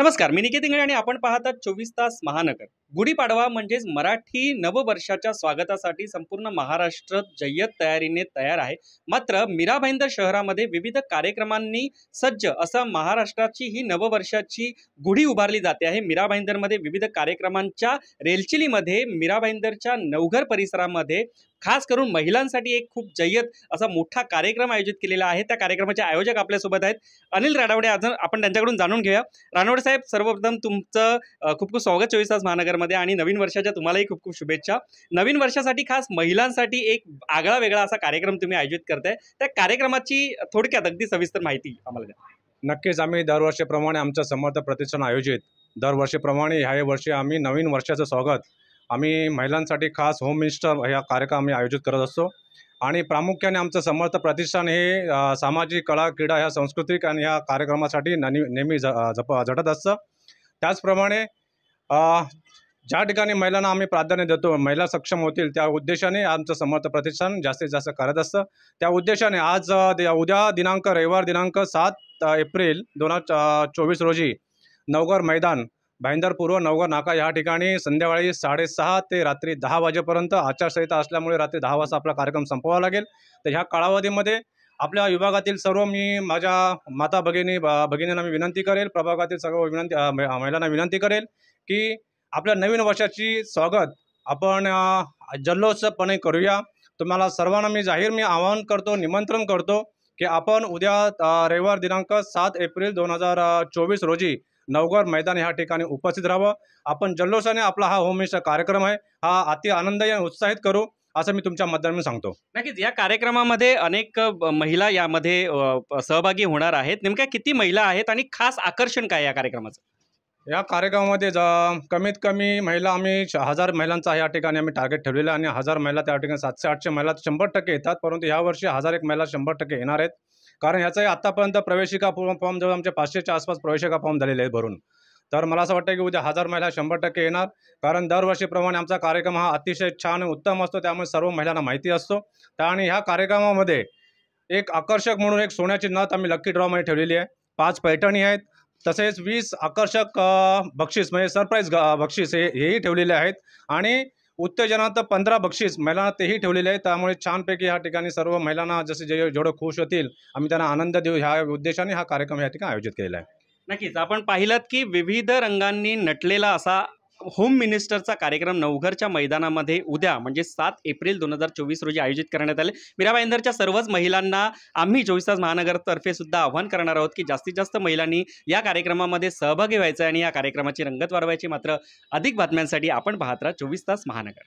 नमस्कार, मी निकेत इंगळे आणि आपण पाहतात 24 तास महानगर. गुढीपाडवा म्हणजेच मराठी नववर्षाच्या स्वागतासाठी संपूर्ण महाराष्ट्र जय्यत तयारीने तयार आहे. मात्र मीरा भाईंदर शहरामध्ये विविध कार्यक्रमांनी सज्ज असं महाराष्ट्राची ही नववर्षाची गुढी उभारली जाते आहे. मीरा भाईंदरमध्ये विविध कार्यक्रमांच्या रेलचिलीमध्ये मीरा भाईंदरच्या नवघर परिसरामध्ये खास करून महिलांसाठी एक खूप जय्यत असा मोठा कार्यक्रम आयोजित केलेला आहे. त्या कार्यक्रमाचे आयोजक आपल्यासोबत आहेत अनिल रानवडे. आज आपण त्यांच्याकडून जाणून घेऊया. रानवडे साहेब, सर्वप्रथम तुमचं खूप खूप स्वागत 24 तास महानगरमध्ये आणि नवीन वर्षाच्या तुम्हालाही खूप खूप शुभेच्छा. नवीन वर्षासाठी खास महिलांसाठी एक आगळा वेगळा असा कार्यक्रम तुम्ही आयोजित करताय. त्या कार्यक्रमाची थोडक्यात अगदी सविस्तर माहिती आम्हाला द्या. नक्कीच आम्ही दरवर्षीप्रमाणे आमचं समर्थ प्रतिष्ठान आयोजित दरवर्षीप्रमाणे ह्या वर्षी आम्ही नवीन वर्षाचं स्वागत आम्ही महिलांसाठी खास होम मिनिस्टर ह्या कार्यक्रम आम्ही आयोजित करत असतो. आणि प्रामुख्याने आमचं समर्थ प्रतिष्ठान हे सामाजिक कला क्रीडा ह्या सांस्कृतिक आणि ह्या कार्यक्रमासाठी नेहमी झटत असतं. त्याचप्रमाणे ज्या ठिकाणी महिलांना आम्ही प्राधान्य देतो, महिला सक्षम होतील त्या उद्देशाने आमचं समर्थ प्रतिष्ठान जास्तीत जास्त करत असतं. त्या उद्देशाने आज उद्या रविवार दिनांक 7 एप्रिल 2024 रोजी नवघर मैदान, भाईंदर पूर्व नवघर नाका या ठिकाणी संध्याकाळी 6:30 ते रात्री 10 वाजेपर्यंत, आचारसंहिता असल्यामुळे रात्री 10 वाजता आपला कार्यक्रम संपवावा लागेल. तर ह्या कालावधीमध्ये आपल्या विभागातील सर्व मी माझ्या माता भगिनींना मी विनंती करेल, प्रभागातील सर्व महिलांना विनंती करेल की आपल्या नवीन वर्षाची स्वागत आपण जल्लोषपणे करूया. तुम्हाला सर्वांना मी आवाहन करतो, निमंत्रण करतो की आपण उद्या रविवार दिनांक 7 एप्रिल 2024 रोजी नवघर मैदान ह्या ठिकाणी उपस्थित राहावं. आपण जल्लोषाने आपला हा होम मिनिस्टर कार्यक्रम आहे हा अति आनंदाने उत्साहित करू असं मी तुमच्या माध्यमातून सांगतो. नक्कीच या कार्यक्रमामध्ये अनेक महिला यामध्ये सहभागी होणार आहेत. नेमक्या किती महिला आहेत आणि खास आकर्षण काय या कार्यक्रमाचं? या कार्यक्रमामध्ये कमीत कमी महिला आम्ही 1000 महिलांचा या ठिकाणी आम्ही टार्गेट ठेवलेलं आहे आणि 1000 महिला त्या ठिकाणी 700-800 महिला 100% येतात. परंतु यावर्षी 1001 महिला 100% येणार आहेत. कारण ह्याचाही आत्तापर्यंत प्रवेशिका फॉर्म जवळ आमचे 500च्या आसपास प्रवेशिका फॉर्म झालेले आहेत भरून. तर मला असं वाटतं की उद्या 1000 महिला 100% येणार. कारण दरवर्षीप्रमाणे आमचा कार्यक्रम हा अतिशय छान आणि उत्तम असतो, त्यामुळे सर्व महिलांना माहिती असतो. आणि ह्या कार्यक्रमामध्ये एक आकर्षक म्हणून एक सोन्याची नथ आम्ही लकी ड्रॉमध्ये ठेवलेली आहे. 5 पैठणी आहेत, तसेच 20 आकर्षक बक्षीस म्हणजे सरप्राईज बक्षीस हेही ठेवलेले आहेत. आणि उत्तेजनात 15 बक्षीस महिलांना तेही ठेवलेले आहेत. त्यामुळे छानपैकी ह्या ठिकाणी सर्व महिलांना जेवढं खुश होतील आम्ही त्यांना आनंद देऊ ह्या उद्देशाने हा कार्यक्रम या ठिकाणी आयोजित केलेला आहे. नक्कीच आपण पाहिलात की विविध रंगांनी नटलेला असा होम मिनिस्टरचा कार्यक्रम नवघरच्या मैदानामध्ये उद्या म्हणजे 7 एप्रिल 2024 रोजी आयोजित करण्यात आले. मीरा भाईंदरच्या सर्वच महिलांना आम्ही 24 तास महानगरतर्फे सुद्धा आवाहन करणार आहोत की जास्तीत जास्त महिलांनी या कार्यक्रमामध्ये सहभागी व्हायचं आणि या कार्यक्रमाची रंगत वाढवायची. मात्र अधिक बातम्यांसाठी आपण पाहत राहा 24 तास महानगर.